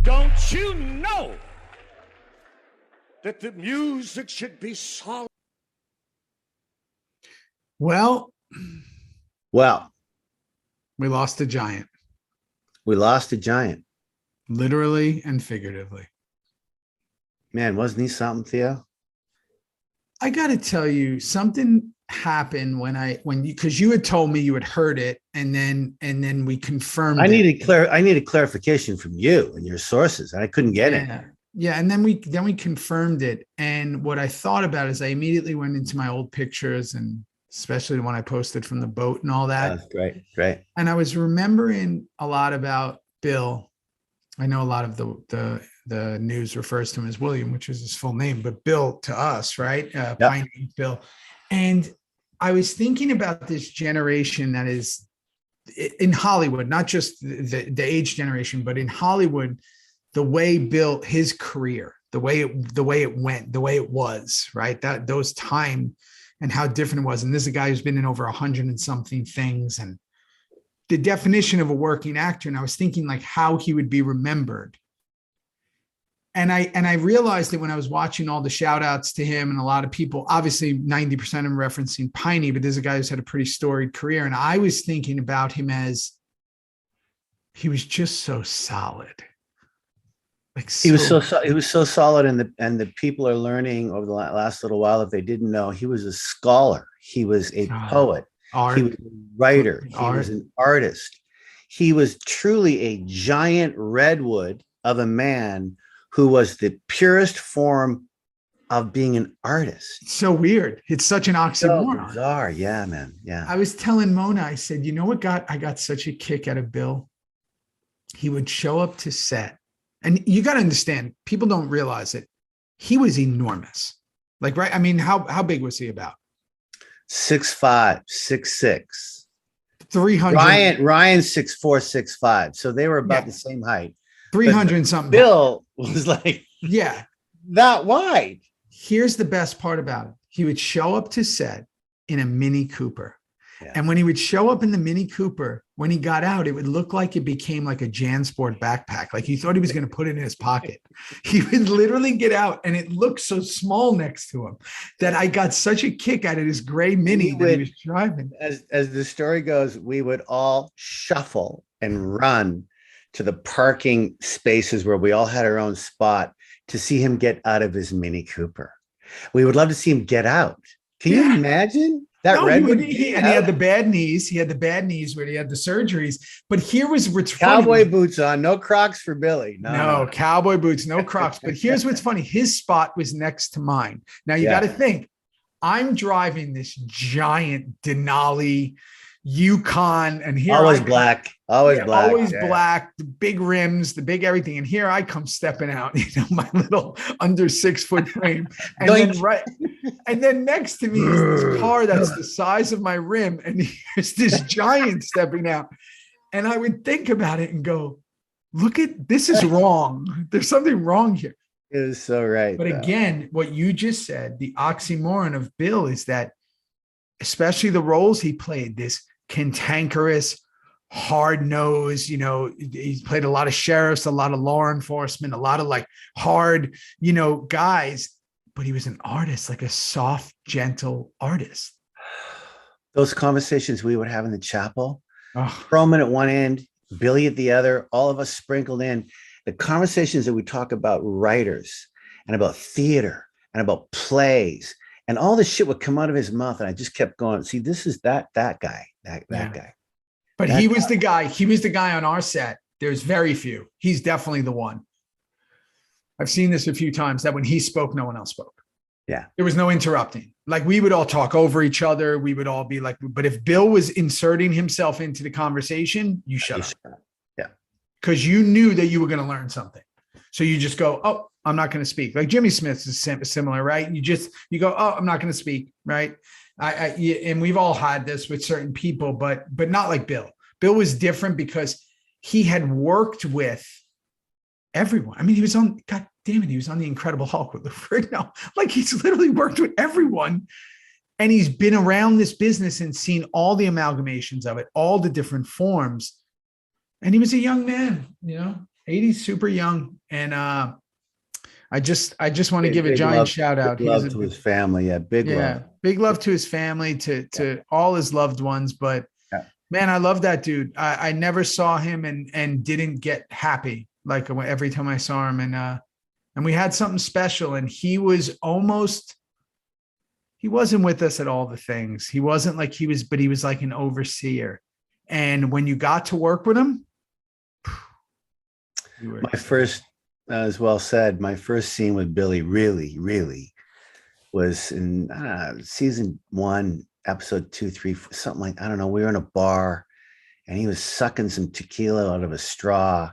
Don't you know that the music should be solid? Well, we lost a giant. We lost a giant. Literally and figuratively. Man, wasn't he something, Theo? I got to tell you, something happened because you had told me you had heard it, and then we confirmed. I needed clarification from you and your sources, and I couldn't get it. Yeah, and then we confirmed it. And what I thought about is I immediately went into my old pictures, and especially the one I posted from the boat and all that. That's great. And I was remembering a lot about Bill. I know a lot of the news refers to him as William, which is his full name, but Bill to us, right? Piney, Bill. And I was thinking about this generation that is in Hollywood, not just the age generation, but in Hollywood, the way Bill, his career, the way it went, the way it was, right? Those time and how different it was. And this is a guy who's been in over 100 and something things, and the definition of a working actor. And I was thinking like how he would be remembered. And I realized that when I was watching all the shout outs to him, and a lot of people, obviously 90% of them referencing Piney, but there's a guy who's had a pretty storied career. And I was thinking about him as he was just so solid. He was so solid, and the people are learning over the last little while, if they didn't know, he was a scholar. He was a poet. He was a writer. He was an artist. He was truly a giant redwood of a man who was the purest form of being an artist. It's so weird. It's such an oxymoron. So bizarre. Yeah, man. Yeah. I was telling Mona, I said, you know what I got such a kick out of Bill? He would show up to set. And you got to understand, people don't realize it. He was enormous. Like, right? I mean, how big was he about? 6'5", 6'6". 300. Ryan 6'4", 6'5". So they were about the same height. 300 and something. Bill was like, that wide. Here's the best part about it. He would show up to set in a Mini Cooper. Yeah. And when he would show up in the Mini Cooper, when he got out, it would look like it became like a JanSport backpack. Like he thought he was going to put it in his pocket. He would literally get out, and it looked so small next to him that I got such a kick out of this gray Mini that he was driving. As the story goes, we would all shuffle and run to the parking spaces where we all had our own spot to see him get out of his Mini Cooper. We would love to see him get out. Can you imagine? He had the bad knees. He had the bad knees where he had the surgeries. But here was what's cowboy funny. Boots on, no Crocs for Billy. No, cowboy boots, no Crocs. But here's what's funny. His spot was next to mine. Now you got to think, I'm driving this giant Denali Yukon, and here always black, always black, the big rims, the big everything. And here I come stepping out, my little under 6 foot frame. And then next to me is this car that's the size of my rim, and here's this giant stepping out. And I would think about it and go, look at this is wrong. There's something wrong here. It is so right. But again, what you just said, the oxymoron of Bill is that, especially the roles he played, this cantankerous, hard nose, he played a lot of sheriffs, a lot of law enforcement, a lot of like hard, guys, but he was an artist, like a soft, gentle artist. Those conversations we would have in the chapel, Perlman at one end, Billy at the other, all of us sprinkled in, the conversations that we talk about writers and about theater and about plays. And all this shit would come out of his mouth, and I just kept going. See, this is that guy. But he was the guy. He was the guy on our set. There's very few. He's definitely the one. I've seen this a few times that when he spoke, no one else spoke. Yeah, there was no interrupting. Like we would all talk over each other. We would all be like, but if Bill was inserting himself into the conversation, you shut up. Yeah, because you knew that you were going to learn something. So you just go, oh, I'm not going to speak. Like Jimmy Smith is similar, right? You go, oh, I'm not going to speak, right? And we've all had this with certain people, but not like Bill. Bill was different because he had worked with everyone. I mean, he was on, God damn it, he was on The Incredible Hulk with Lou Ferrigno. Like he's literally worked with everyone. And he's been around this business and seen all the amalgamations of it, all the different forms. And he was a young man, 80's super young. And I just want to give a giant shout out. Big love to his family. Yeah, big love. Big love to his family, to all his loved ones. But man, I love that dude. I never saw him and didn't get happy like every time I saw him. And we had something special. And he wasn't with us at all the things. He wasn't like but he was like an overseer. And when you got to work with him, my first, as well said, my first scene with Billy really was in season 1, episode 2, 3, 4, something like, I don't know. We were in a bar and he was sucking some tequila out of a straw.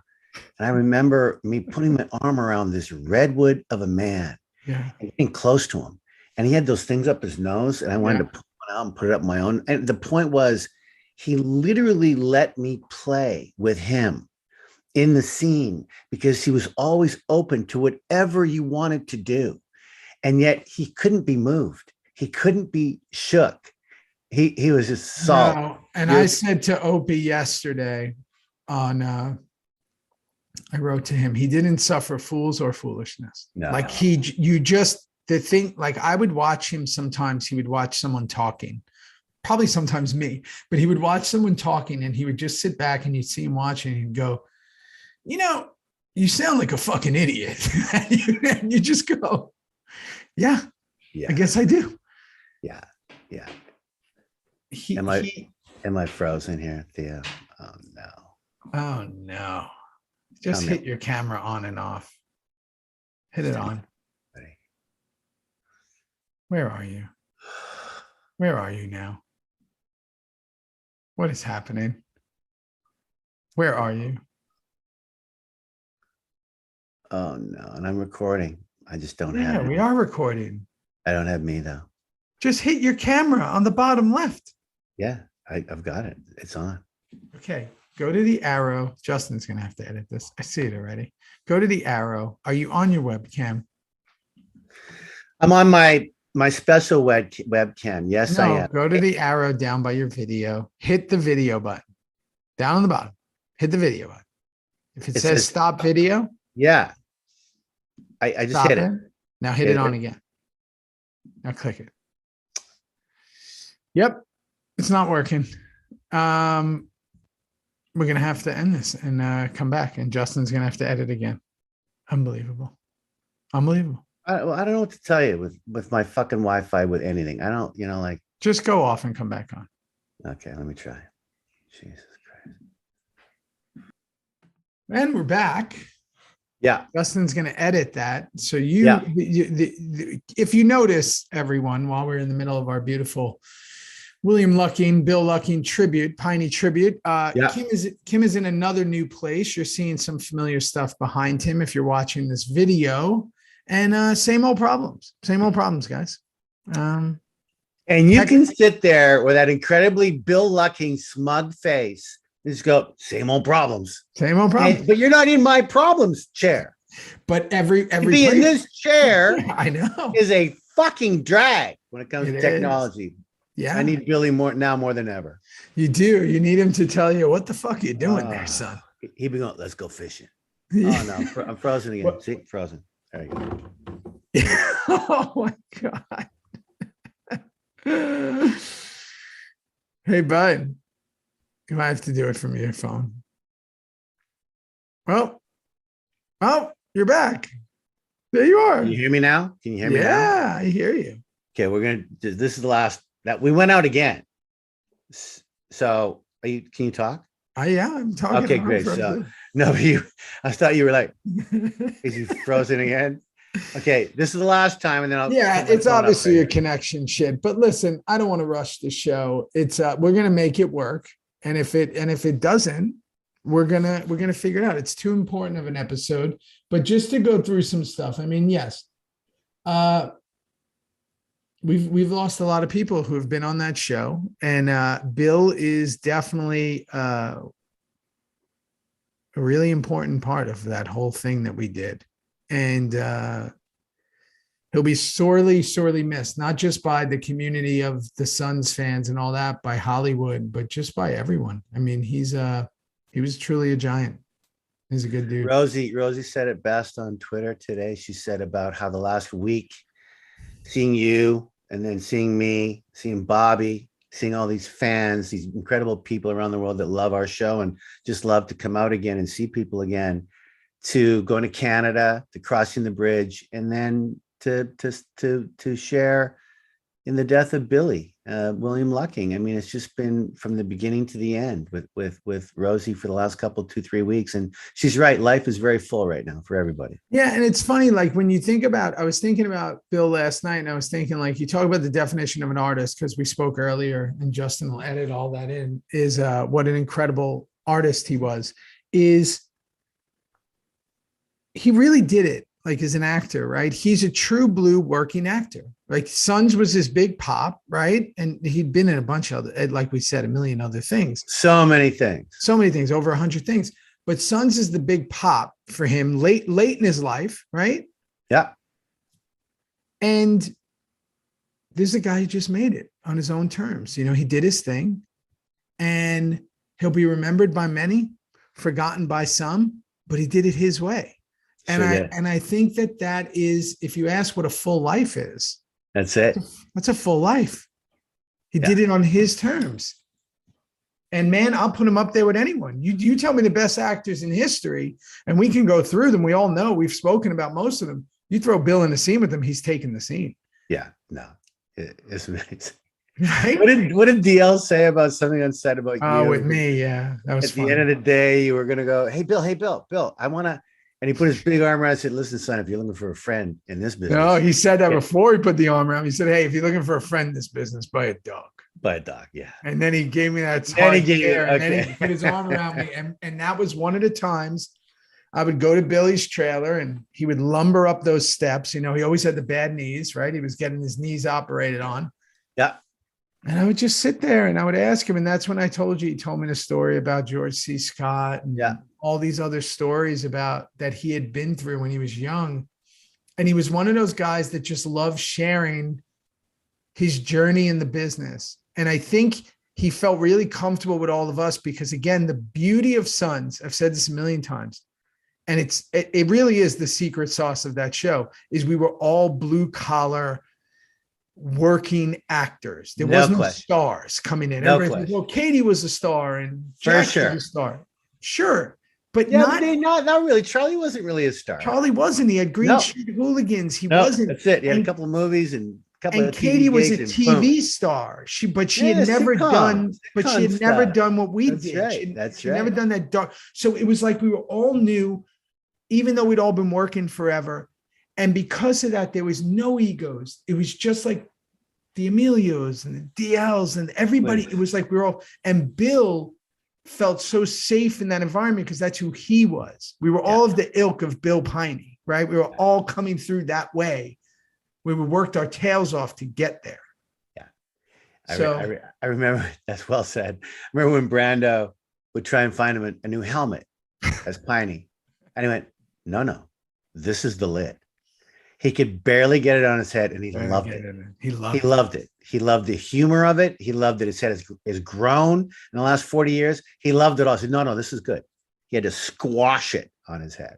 And I remember me putting my arm around this redwood of a man and getting close to him. And he had those things up his nose, and I wanted to pull one out and put it up my own. And the point was, he literally let me play with him in the scene because he was always open to whatever you wanted to do. And yet he couldn't be moved. He couldn't be shook. He was just solid. No. And I said to Opie yesterday I wrote to him, he didn't suffer fools or foolishness. No. Like I would watch him sometimes. He would watch someone talking, probably sometimes me, but he would watch someone talking and he would just sit back and you'd see him watching and he'd go, you sound like a fucking idiot. And you just go, yeah, I guess I do. Yeah. Am I frozen here, Theo? Oh no. Just hit your camera on and off. Hit it on. Ready. Where are you? Where are you now? What is happening? Where are you? Oh no, and I'm recording. I just don't have it. Yeah, we are recording. I don't have me though. Just hit your camera on the bottom left. Yeah, I've got it. It's on. Okay. Go to the arrow. Justin's going to have to edit this. I see it already. Go to the arrow. Are you on your webcam? I'm on my special webcam. Yes, I am. Go to the arrow down by your video. Hit the video button. Down on the bottom. Hit the video button. If it says stop video. Yeah. I just hit it. Now hit it on again. Now click it. Yep. It's not working. We're going to have to end this and come back. And Justin's going to have to edit again. Unbelievable. I don't know what to tell you with my fucking Wi-Fi with anything. I don't, just go off and come back on. Okay, let me try. Jesus Christ. And we're back. Yeah. Justin's going to edit that. So if you notice, everyone, while we're in the middle of our beautiful William Lucking, Bill Lucking tribute, Piney tribute. Kim is in another new place. You're seeing some familiar stuff behind him if you're watching this video. And same old problems, guys. And you can sit there with that incredibly Bill Lucking smug face and just go, same old problems. But you're not in my problems chair. But every be in this chair, I know, is a fucking drag when it comes to technology. Yeah. I need Billy more than ever. You do. You need him to tell you, what the fuck are you doing there, son? He'd be going, let's go fishing. Oh, no. I'm frozen again. What? See? Frozen. There you go. Oh, my God. Hey, bud. You might have to do it from your phone. Well, you're back. There you are. Can you hear me now? Yeah, I hear you. Okay, this is the last. That we went out again. So can you talk? Yeah, I'm talking. Okay, great. So I thought you were like, is you frozen again? Okay, this is the last time, and then it's obviously a connection shit. But listen, I don't want to rush the show. It's we're gonna make it work. And if it doesn't, we're gonna figure it out. It's too important of an episode. But just to go through some stuff, I mean, yes. We've lost a lot of people who have been on that show, and Bill is definitely a really important part of that whole thing that we did, and he'll be sorely, sorely missed, not just by the community of the Suns fans and all that, by Hollywood, but just by everyone. I mean, he was truly a giant. He's a good dude. Rosie said it best on Twitter today. She said about how the last week, seeing you and then seeing me, seeing Bobby, seeing all these fans, these incredible people around the world that love our show and just love to come out again and see people again, to going to Canada, to crossing the bridge, and then to share in the death of Billy, William Lucking. I mean, it's just been from the beginning to the end with Rosie for the last couple, 2-3 weeks. And she's right. Life is very full right now for everybody. Yeah. And it's funny, like when you think about, I was thinking about Bill last night, and I was thinking, like, you talk about the definition of an artist, because we spoke earlier and Justin will edit all that in, is what an incredible artist he was, is he really did it. Like, as an actor, right? He's a true blue working actor. Like, Sons was his big pop, right? And he'd been in a bunch of other, like we said, a million other things. So many things, over 100 things. But Sons is the big pop for him late in his life, right? Yeah. And there's a guy who just made it on his own terms. You know, he did his thing, and he'll be remembered by many, forgotten by some, but he did it his way. And I think that is, if you ask what a full life is, that's it. That's a full life. He did it on his terms. And man, I'll put him up there with anyone. You tell me the best actors in history, and we can go through them. We all know, we've spoken about most of them. You throw Bill in the scene with him, he's taking the scene. Yeah, no, it's amazing. Right? What did DL say about something unsaid about you? Oh, with me, yeah. That was at fun. The end of the day, you were gonna go, hey Bill, I wanna. And he put his big arm around and said, listen, son, if you're looking for a friend in this business. No, he said that before he put the arm around. He said, hey, if you're looking for a friend in this business, buy a dog. Buy a dog, yeah. And then he gave me that and then he put his arm around me. And that was one of the times I would go to Billy's trailer, and he would lumber up those steps. You know, he always had the bad knees, right? He was getting his knees operated on. Yeah. And I would just sit there and I would ask him. And that's when I told you, he told me the story about George C. Scott and all these other stories about that he had been through when he was young. And he was one of those guys that just loved sharing his journey in the business. And I think he felt really comfortable with all of us, because again, the beauty of Sons, I've said this a million times, and it really is the secret sauce of that show, is we were all blue collar working actors. There wasn't stars coming in. Everybody said, well, Katie was a star and Jack was a star. Sure. But not really. Charlie wasn't really a star. Charlie wasn't. He had Green Street Hooligans. He wasn't. That's it. He had a couple of movies and a couple of Katie was a TV star. She had never done what we did. Right. She never done that dark. So it was like we were all new, even though we'd all been working forever. And because of that, there was no egos. It was just like the Emilios and the DLs and everybody. It was like we were all, and Bill felt so safe in that environment because that's who he was. We were all of the ilk of Bill Piney, right? We were all coming through that way. We worked our tails off to get there. Yeah. I remember, that's well said. I remember when Brando would try and find him a new helmet as Piney. And he went, no, this is the lid. He could barely get it on his head, and he loved it. He loved it. He loved the humor of it. He loved that his head has grown in the last 40 years. He loved it all. He said, no, this is good. He had to squash it on his head.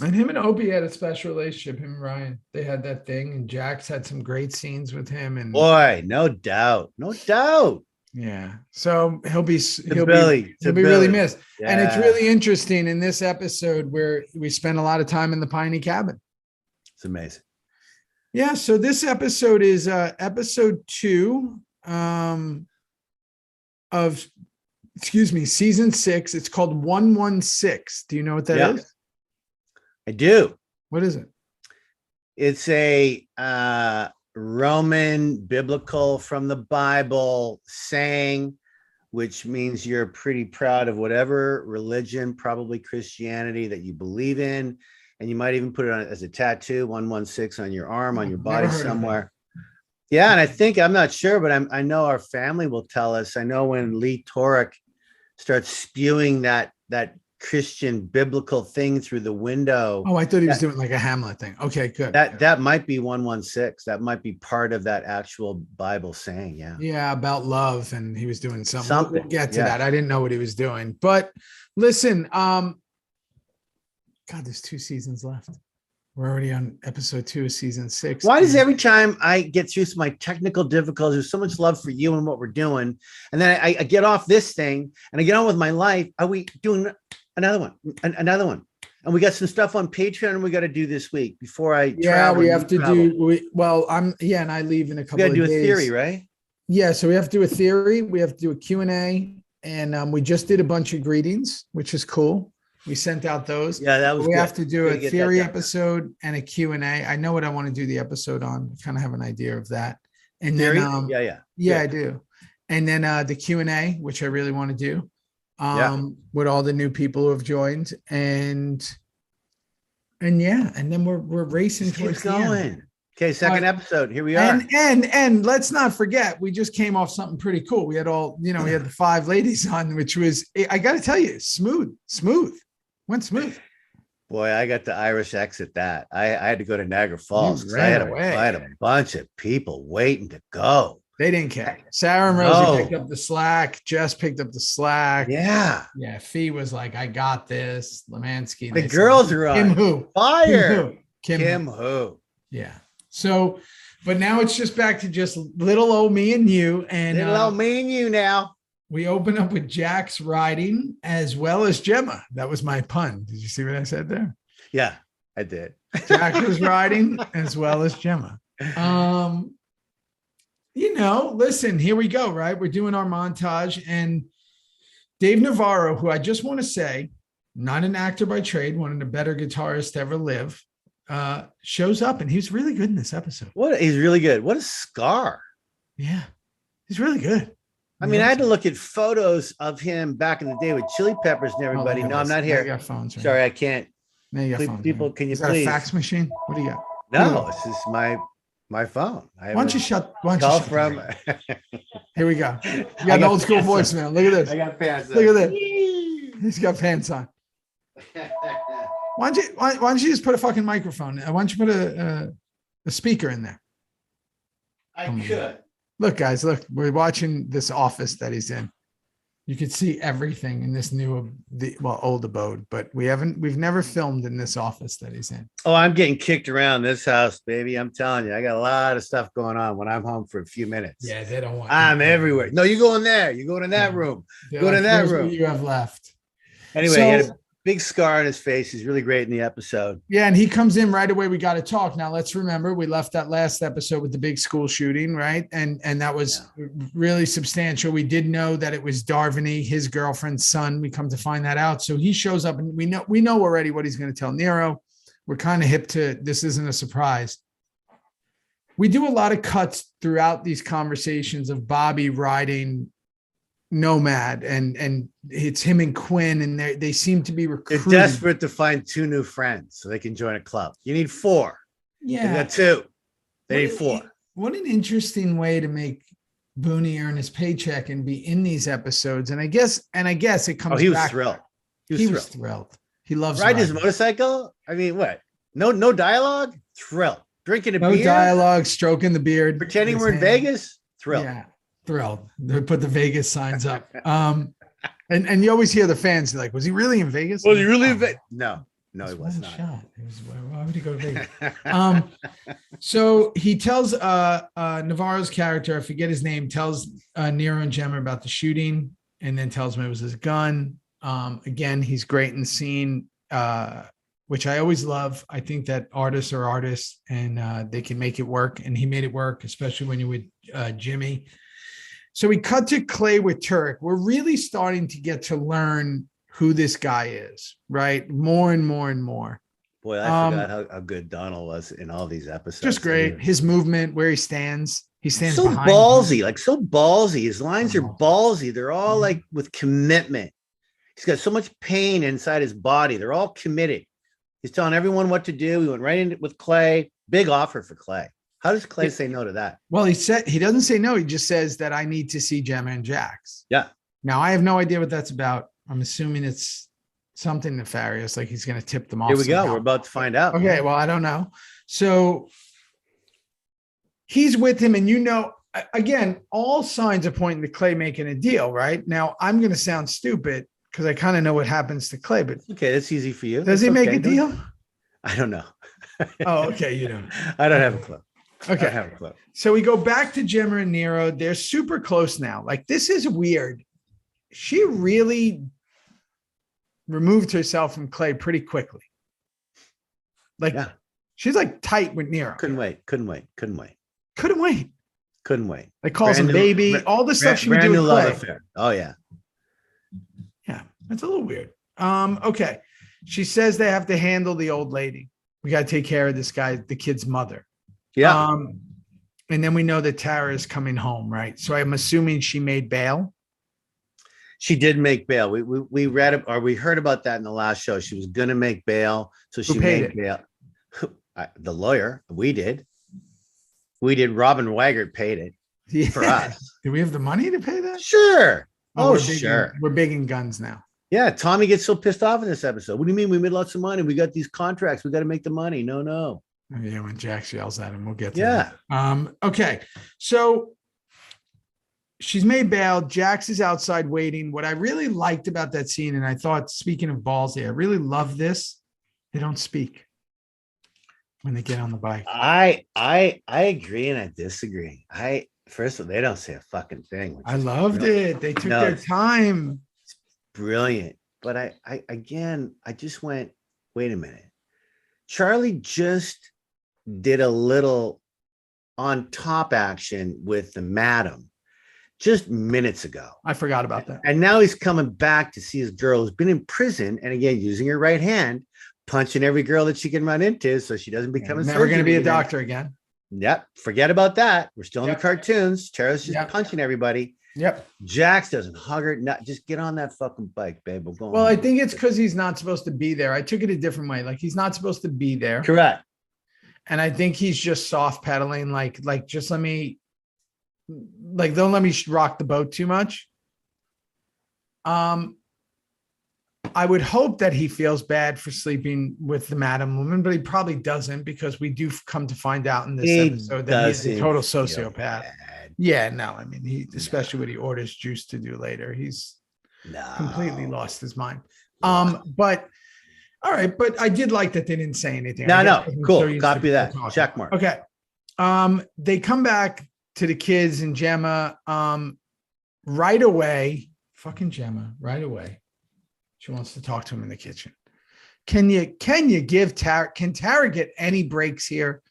And him and Opie had a special relationship. Him and Ryan, they had that thing, and Jax had some great scenes with him. And boy, no doubt. Yeah. So he'll be really missed. Yeah. And it's really interesting in this episode where we spend a lot of time in the Piney cabin. It's amazing. Yeah. So this episode is episode 2 of season 6. It's called 116. Do you know what that is? I do. What is it? It's a Roman biblical from the Bible saying, which means you're pretty proud of whatever religion, probably Christianity, that you believe in. And you might even put it on as a tattoo, 116 on your arm, on your body somewhere. Yeah. And I think, I'm not sure, but I know our family will tell us. I know when Lee Torek starts spewing that Christian biblical thing through the window. Oh, I thought he was doing like a Hamlet thing. Okay, good. That might be 116. That might be part of that actual Bible saying. Yeah. Yeah. About love. And he was doing something. We'll get to that. I didn't know what he was doing, but listen, God, there's 2 seasons left. We're already on episode 2 of season 6. Why does every time I get through my technical difficulties, there's so much love for you and what we're doing, and then I get off this thing and I get on with my life? Are we doing another one? Another one? And we got some stuff on Patreon we got to do this week before I travel. We have to do. And I leave in a couple of days. We got to do a theory, right? Yeah, so we have to do a theory. We have to do a Q&A, and we just did a bunch of greetings, which is cool. We sent out those. Yeah, that was. We have to do a theory episode and a Q&A. I know what I want to do the episode on. I kind of have an idea of that. And theory? Then, yeah, I do. And then the Q&A, which I really want to do, with all the new people who have joined, and then we're racing towards the end. Okay, second episode. Here we are. And let's not forget, we just came off something pretty cool. We had we had the 5 ladies on, which was, I got to tell you, smooth. Went smooth. Boy, I got the Irish exit that. I had to go to Niagara Falls. I had a bunch of people waiting to go. They didn't care. Sarah and Rosie picked up the slack. Jess picked up the slack. Yeah. Yeah. Fee was like, I got this. Lemansky. The girls are on Kim who? fire. Kim who? Yeah. So, but now it's just back to just little old me and you. And little old me and you now. We open up with Jack's riding as well as Gemma. That was my pun. Did you see what I said there? Yeah, I did. Jack was riding as well as Gemma. Listen, here we go, right? We're doing our montage, and Dave Navarro, who I just want to say, not an actor by trade, one of the better guitarists to ever live, shows up, and he's really good in this episode. He's really good. What a scar. Yeah, he's really good. I mean, I had to look at photos of him back in the day with Chili Peppers and everybody. No, I'm not here. You got phones, right? Sorry, I can't. Now you got phones, people, right? can you Is please? That a fax machine? What do you got? No, this is my phone. Why don't you shut? From? Here we go. You got an old school voicemail. Look at this. I got pants. Look at this. He's got pants on. Why don't you just put a fucking microphone? Why don't you put a speaker in there? I could. Look, guys, we're watching this office that he's in. You can see everything in this old abode, but we've never filmed in this office that he's in. Oh, I'm getting kicked around this house, baby. I'm telling you, I got a lot of stuff going on when I'm home for a few minutes. Yeah, they don't want. I'm everywhere. No, you go in there. You go to that room. Go to that room. What you have left. Anyway, he had a big scar on his face. He's really great in the episode. Yeah, and he comes in right away. We got to talk. Now, let's remember, we left that last episode with the big school shooting, right? And that was really substantial. We did know that it was Darvany, his girlfriend's son. We come to find that out. So he shows up, and we know already what he's going to tell Nero. We're kind of hip to this. Isn't a surprise. We do a lot of cuts throughout these conversations of Bobby riding Nomad, and it's him and Quinn, and they seem to be recruiting. They're desperate to find 2 new friends so they can join a club. You need 4. Yeah, they got 2. They need 4. What an interesting way to make Booney earn his paycheck and be in these episodes. And I guess it comes. Oh, he was back. thrilled. He was thrilled. He loves riding his motorcycle. I mean, what? No dialogue. Thrilled. Drinking a beer. No dialogue. Stroking the beard. Pretending we're in Vegas. Thrilled. Yeah. Thrilled. They put the Vegas signs up. And you always hear the fans like, was he really in Vegas? Was he really in Vegas? No, he was not. Why would he go to Vegas? So he tells Navarro's character, I forget his name, tells Nero and Gemma about the shooting, and then tells him it was his gun. Again, he's great in the scene, which I always love. I think that artists are artists, and they can make it work. And he made it work, especially when you're with Jimmy. So we cut to Clay with Turk. We're really starting to get to learn who this guy is, right? More and more and more. Boy, I forgot how good Donald was in all these episodes. Just great. His movement, where he stands. He stands so behind ballsy, him. like so ballsy. His lines are ballsy. They're all like with commitment. He's got so much pain inside his body. They're all committed. He's telling everyone what to do. He went right in with Clay. Big offer for Clay. How does Clay say no to that? Well, he doesn't say no. He just says that I need to see Gemma and Jax. Yeah. Now, I have no idea what that's about. I'm assuming it's something nefarious, like he's going to tip them off. Here we go. We're about to find out. Okay. Well, I don't know. So he's with him, and again, all signs are pointing to Clay making a deal, right? Now, I'm going to sound stupid because I kind of know what happens to Clay, but okay, that's easy for you. Does he make a deal? I don't know. Oh, okay. You don't. I don't have a clue. Okay. I have a clue. So we go back to Gemma and Nero. They're super close now. Like, this is weird. She really removed herself from Clay pretty quickly. Like, she's like tight with Nero. Couldn't wait. They calls him baby. All the stuff she would do with Clay. Affair. Oh yeah. Yeah, that's a little weird. Okay. She says they have to handle the old lady. We got to take care of this guy, the kid's mother. Yeah. And then we know that Tara is coming home, right? So I'm assuming she made bail. She did make bail. We read it, or we heard about that in the last show. She was going to make bail, so she made bail. The lawyer, we did. Robin Weigert paid it for us. Do we have the money to pay that? Sure. Sure. We're big in guns now. Yeah, Tommy gets so pissed off in this episode. What do you mean? We made lots of money. We got these contracts. We got to make the money. No. Yeah, when Jax yells at him, we'll get to that. Okay. So she's made bail. Jax is outside waiting. What I really liked about that scene, and I thought, speaking of ballsy, I really love this. They don't speak when they get on the bike. I agree and I disagree. First of all, they don't say a fucking thing. I loved it. They took their time. It's brilliant. But I just went, wait a minute. Charlie just did a little on top action with the madam just minutes ago. I forgot about that. And now he's coming back to see his girl who's been in prison. And again, using her right hand, punching every girl that she can run into so she doesn't become never going to be a doctor again. Yep. Forget about that. We're still in the cartoons. Tara's just punching everybody. Yep. Jax doesn't hug her. Just get on that fucking bike, babe. Well, I think it's because he's not supposed to be there. I took it a different way. Like, he's not supposed to be there. Correct. And I think he's just soft pedaling. Like just let me, don't let me rock the boat too much. I would hope that he feels bad for sleeping with the madam woman, but he probably doesn't, because we do come to find out in this episode that he's a total sociopath. Yeah, no, I mean, especially when he orders Juice to do later, he's completely lost his mind. But all right, but I did like that they didn't say anything. No, cool. Copy that. Check mark. Okay. They come back to the kids and Gemma right away. Fucking Gemma, right away. She wants to talk to him in the kitchen. Can you give Tara? Can Tara get any breaks here?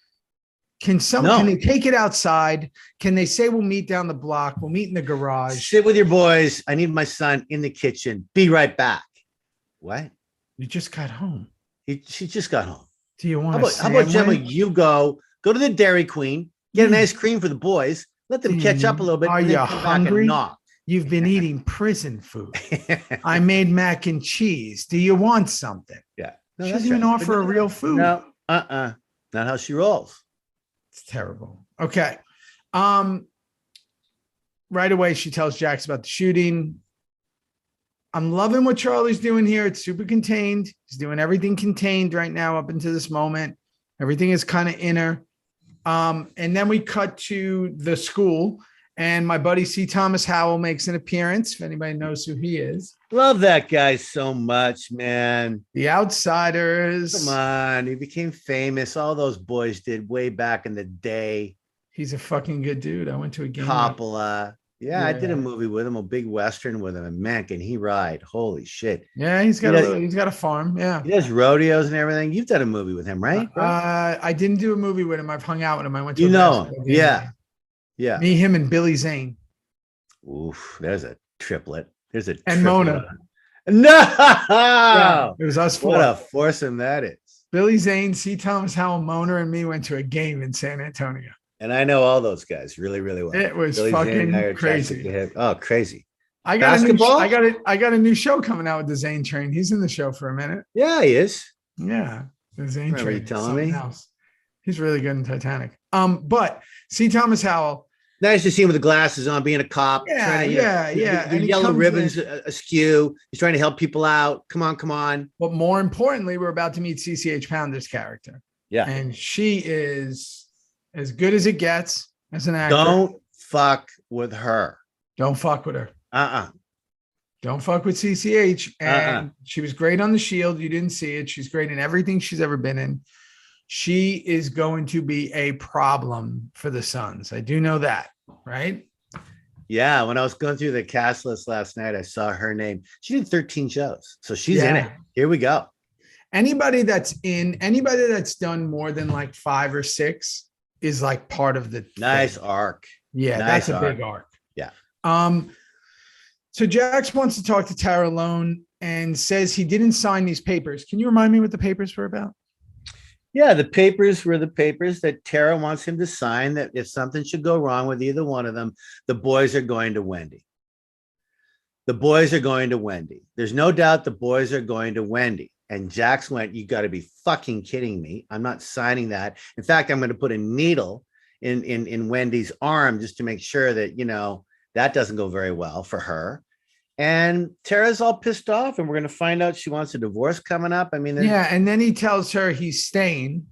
Can they take it outside? Can they say we'll meet down the block? We'll meet in the garage. Sit with your boys. I need my son in the kitchen. Be right back. What? You just got home. She just got home. Do you want? How about Gemma? You go to the Dairy Queen, get an ice cream for the boys. Let them catch up a little bit. Are you hungry? You've been eating prison food. I made mac and cheese. Do you want something? Yeah. No, she doesn't even offer a real food. No, not how she rolls. It's terrible. Okay. Right away, she tells Jax about the shooting. I'm loving what Charlie's doing here. It's super contained. He's doing everything contained right now up until this moment. Everything is kind of inner. And then we cut to the school. And my buddy C. Thomas Howell makes an appearance, if anybody knows who he is. Love that guy so much, man. The Outsiders. Come on. He became famous. All those boys did way back in the day. He's a fucking good dude. I went to a game. Coppola. Yeah, I did a movie with him, a big Western with him. And man, can he ride? Holy shit. Yeah, he's got a farm. Yeah. He does rodeos and everything. You've done a movie with him, right? I didn't do a movie with him. I've hung out with him. I went to him. Yeah. Yeah. Me, him, and Billy Zane. Oof, there's a triplet. And Mona. No, yeah, it was us four. What a foursome that is. Billy Zane, C. Thomas Howell, Mona, and me went to a game in San Antonio. And I know all those guys really, really well. It was Billy fucking crazy. Oh, crazy. I got basketball. I got a new show coming out with the Zane Train. He's in the show for a minute. Yeah, he is. Yeah, the Zane Train. You telling me? Else. He's really good in Titanic. But C. Thomas Howell. Nice to see him with the glasses on, being a cop. Yeah. The yellow ribbons askew. He's trying to help people out. Come on. But more importantly, we're about to meet CCH Pounder's character. Yeah. And she is as good as it gets as an actor. Don't fuck with her. Don't fuck with her. Don't fuck with CCH. And she was great on The Shield. You didn't see it. She's great in everything she's ever been in. She is going to be a problem for the Sons. I do know that, right? Yeah. When I was going through the cast list last night, I saw her name. She did 13 shows. So she's in it. Here we go. Anybody that's done more than like 5 or 6 is like part of the nice thing. Arc. Yeah, nice, that's a big arc. Yeah. So Jax wants to talk to Tara alone and says he didn't sign these papers. Can you remind me what the papers were about? Yeah, the papers were the papers that Tara wants him to sign, that if something should go wrong with either one of them, the boys are going to Wendy. The boys are going to Wendy. There's no doubt the boys are going to Wendy. And Jax went, you got to be fucking kidding me. I'm not signing that. In fact, I'm going to put a needle in Wendy's arm just to make sure that, you know, that doesn't go very well for her. And Tara's all pissed off, and we're going to find out she wants a divorce coming up. I mean, yeah. And then he tells her he's staying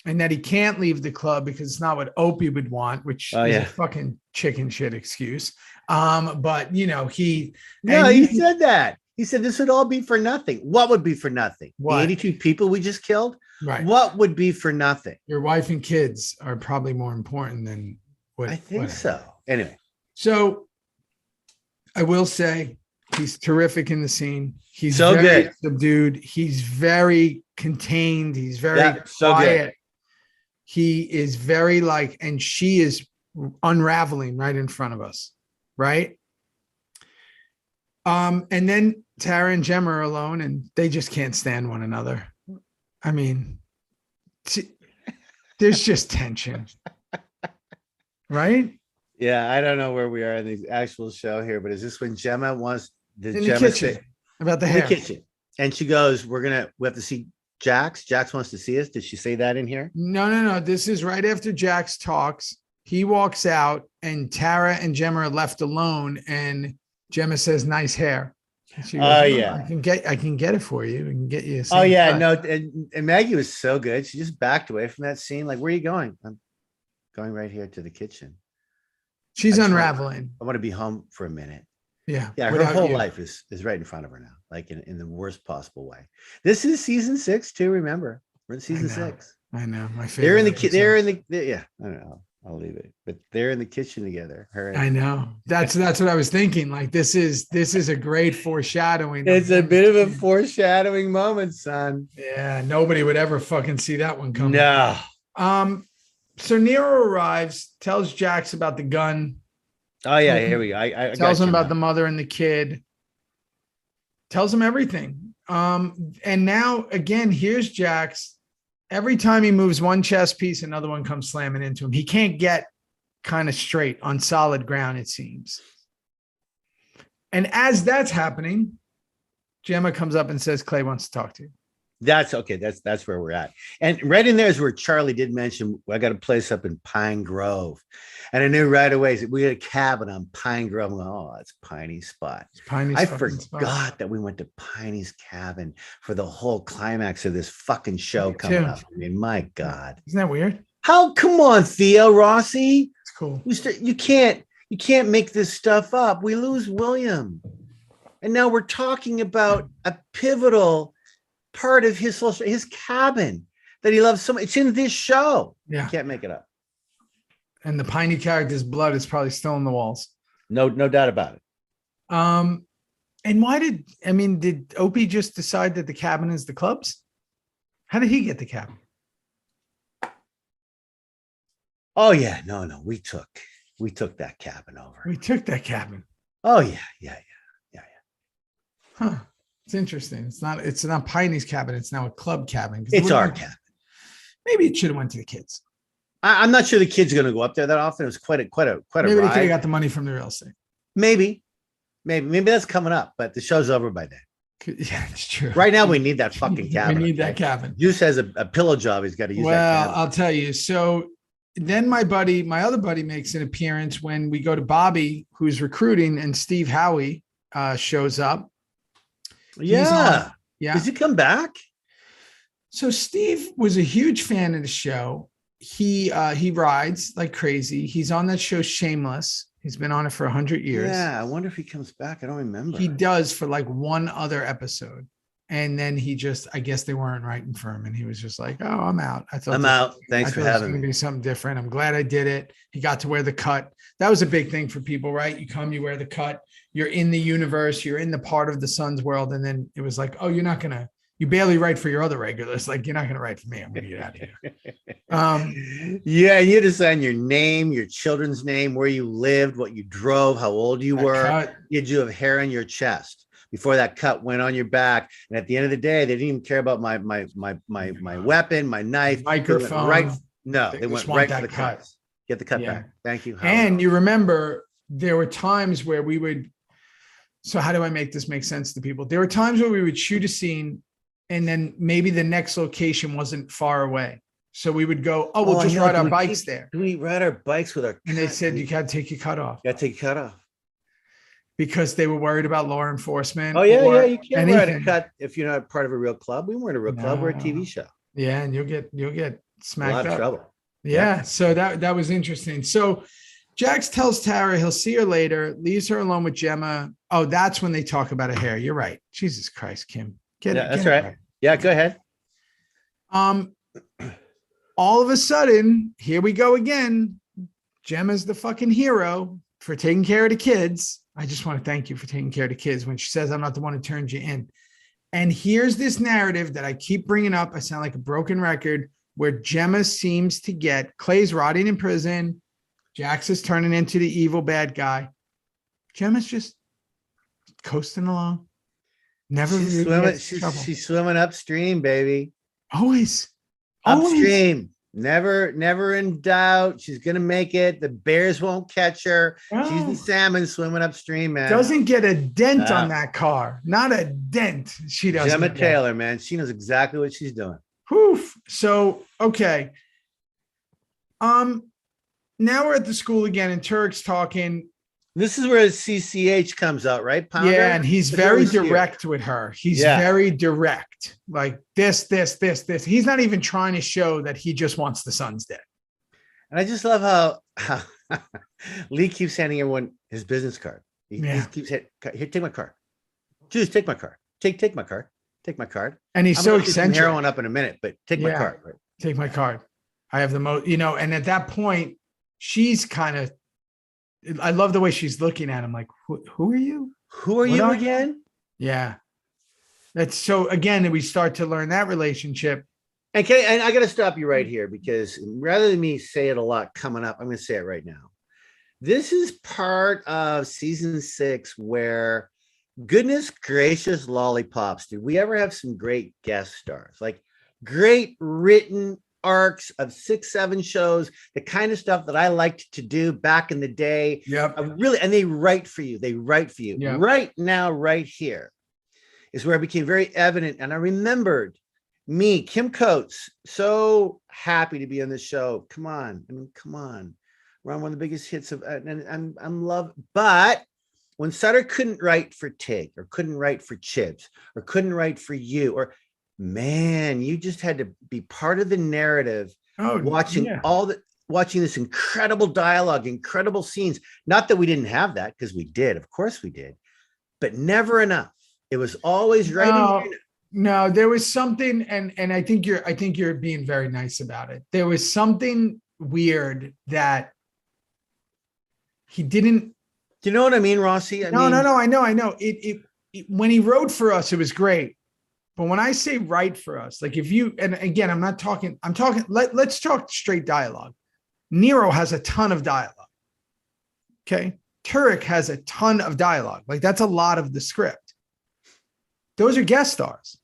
and that he can't leave the club because it's not what Opie would want, which is a fucking chicken shit excuse. But you know, he said that. He said this would all be for nothing. What would be for nothing? What? The 82 people we just killed? Right. What would be for nothing? Your wife and kids are probably more important than what I think so. Anyway. So I will say he's terrific in the scene. He's so very good. Subdued. He's very contained. He's very quiet. Good. He is very and she is unraveling right in front of us. Right. And then Tara and Gemma are alone and they just can't stand one another. I mean, there's just tension. Right. Yeah, I don't know where we are in the actual show here, but is this when Gemma wants in the kitchen about the hair? In the kitchen, and she goes, "We have to see Jax. Jax wants to see us." Did she say that in here? No. This is right after Jax talks. He walks out, and Tara and Gemma are left alone, and Gemma says, "Nice hair." She goes, yeah, I can get it for you. I can get you. No, and Maggie was so good. She just backed away from that scene. Like, where are you going? I'm going right here to the kitchen. She's unraveling. I want to be home for a minute. Yeah. Yeah. Her whole life is right in front of her now, like in the worst possible way. This is season 6 too. Remember, we're in season 6. I know. My favorite. Yeah. I don't know. I'll leave it, but they're in the kitchen together. I know. That's what I was thinking. Like this is a great foreshadowing. It's a bit of a foreshadowing moment, son. Yeah. Nobody would ever fucking see that one coming. No. So Nero arrives, tells Jax about the gun. Oh yeah, here we go. I tells him about the mother and the kid. Tells him everything. And now again, here's Jax. Every time he moves one chess piece, another one comes slamming into him. He can't get kind of straight on solid ground, it seems. And as that's happening, Gemma comes up and says, Clay wants to talk to you. That's okay. That's where we're at. And right in there is where Charlie did mention, I got a place up in Pine Grove. And I knew right away, we had a cabin on Pine Grove. I'm going, oh, that's Piney's spot. I forgot that we went to Piney's cabin for the whole climax of this fucking show coming up. I mean, my God. Isn't that weird? Come on, Theo Rossi. It's cool. You can't make this stuff up. We lose William. And now we're talking about a pivotal part of his cabin that he loves so much. It's in this show. Yeah. You can't make it up. And the Piney character's blood is probably still in the walls. No doubt about it. And did Opie just decide that the cabin is the club's? How did he get the cabin? Oh yeah, no. We took that cabin over. We took that cabin. Oh yeah. Huh. It's interesting. It's not Piney's cabin. It's now a club cabin. It's our cabin. Maybe it should have went to the kids. I'm not sure the kids are going to go up there that often. It was quite a maybe ride. Maybe they could have got the money from the real estate. Maybe that's coming up, but the show's over by then. Yeah, it's true. Right now, we need that fucking cabin. We need that cabin. Juice has a pillow job. He's got to use that cabin. Well, I'll tell you. So then my other buddy makes an appearance when we go to Bobby, who's recruiting, and Steve Howie shows up. Yeah. Does he come back? So Steve was a huge fan of the show. He rides like crazy. He's on that show Shameless. He's been on it for 100 years. Yeah, I wonder if he comes back. I don't remember. He does for like one other episode. And then he just, I guess they weren't writing for him. And he was just like, oh, I'm out. I'm out. Thanks for having me. It's going to be something different. I'm glad I did it. He got to wear the cut. That was a big thing for people, right? You come, you wear the cut. You're in the universe. You're in the part of the Sons world. And then it was like, oh, you barely write for your other regulars. Like, you're not going to write for me. I'm going to get out of here. Yeah. You had to sign your name, your children's name, where you lived, what you drove, how old you were. Did you have hair on your chest before that cut went on your back? And at the end of the day, they didn't even care about my weapon, my knife, microphone. They went right for the cut. Get the cut back. Thank you. And you remember there were times where we would. So how do I make this make sense to people? There were times where we would shoot a scene, and then maybe the next location wasn't far away. So we would go, we'll just ride our bikes there. Do we ride our bikes with our? And they said, you got to take your cut off. You got to take your cut off. Because they were worried about law enforcement. Oh, yeah. You can't ride a cut if you're not part of a real club. We weren't a real club. We're a TV show. Yeah. And you'll get smacked up. A lot of trouble. Yeah. So that was interesting. So Jax tells Tara he'll see her later, leaves her alone with Gemma. Oh, that's when they talk about her hair. You're right. Jesus Christ, Kim. That's right. Yeah, go ahead. All of a sudden, here we go again. Gemma's the fucking hero for taking care of the kids. I just want to thank you for taking care of the kids when she says, I'm not the one who turned you in. And here's this narrative that I keep bringing up. I sound like a broken record, where Gemma seems to get Clay's rotting in prison. Jax is turning into the evil bad guy. Gemma's just coasting along. She's swimming upstream, baby. Always. Upstream. Never in doubt. She's gonna make it. The bears won't catch her. Oh. She's the salmon swimming upstream, man. Doesn't get a dent on that car. Not a dent. She doesn't. Gemma Taylor, man. She knows exactly what she's doing. Poof. So okay. Now we're at the school again, and Turk's talking. This is where CCH comes out, right? Pounder? Yeah, and he's very direct with her. He's very direct. Like this. He's not even trying to show that he just wants the Sons dead. And I just love how Lee keeps handing everyone his business card. He keeps saying, here, take my card. Just take my card. Take my card. Take my card. And he's so eccentric. Heroin up in a minute, but take my card. Right? Take my card. I have the most, and at that point, she's kind of, I love the way she's looking at him. Like, who are you? Who are you again? Yeah. That's so, again, we start to learn that relationship. And I got to stop you right here, because rather than me say it a lot coming up, I'm going to say it right now. This is part of season 6 where, goodness gracious lollipops, did we ever have some great guest stars? Like great written arcs of 6-7 shows, the kind of stuff that I liked to do back in the day. Yep. And they write for you. Yep. Right now, right here is where it became very evident. And I remembered me, Kim Coates, so happy to be on this show. Come on. We're on one of the biggest hits of, and I'm love. But when Sutter couldn't write for Tig, or couldn't write for Chibs, or couldn't write for you, or man, you just had to be part of the narrative, watching this incredible dialogue, incredible scenes. Not that we didn't have that, because we did, of course we did, but never enough. It was always right. No, there was something, and I think you're being very nice about it. There was something weird that he didn't. Do you know what I mean, Rossi? No, I know. It when he wrote for us, it was great. But when I say write for us, like if you, and again, I'm talking, let's talk straight dialogue. Nero has a ton of dialogue. Okay. Turek has a ton of dialogue. Like that's a lot of the script. Those are guest stars.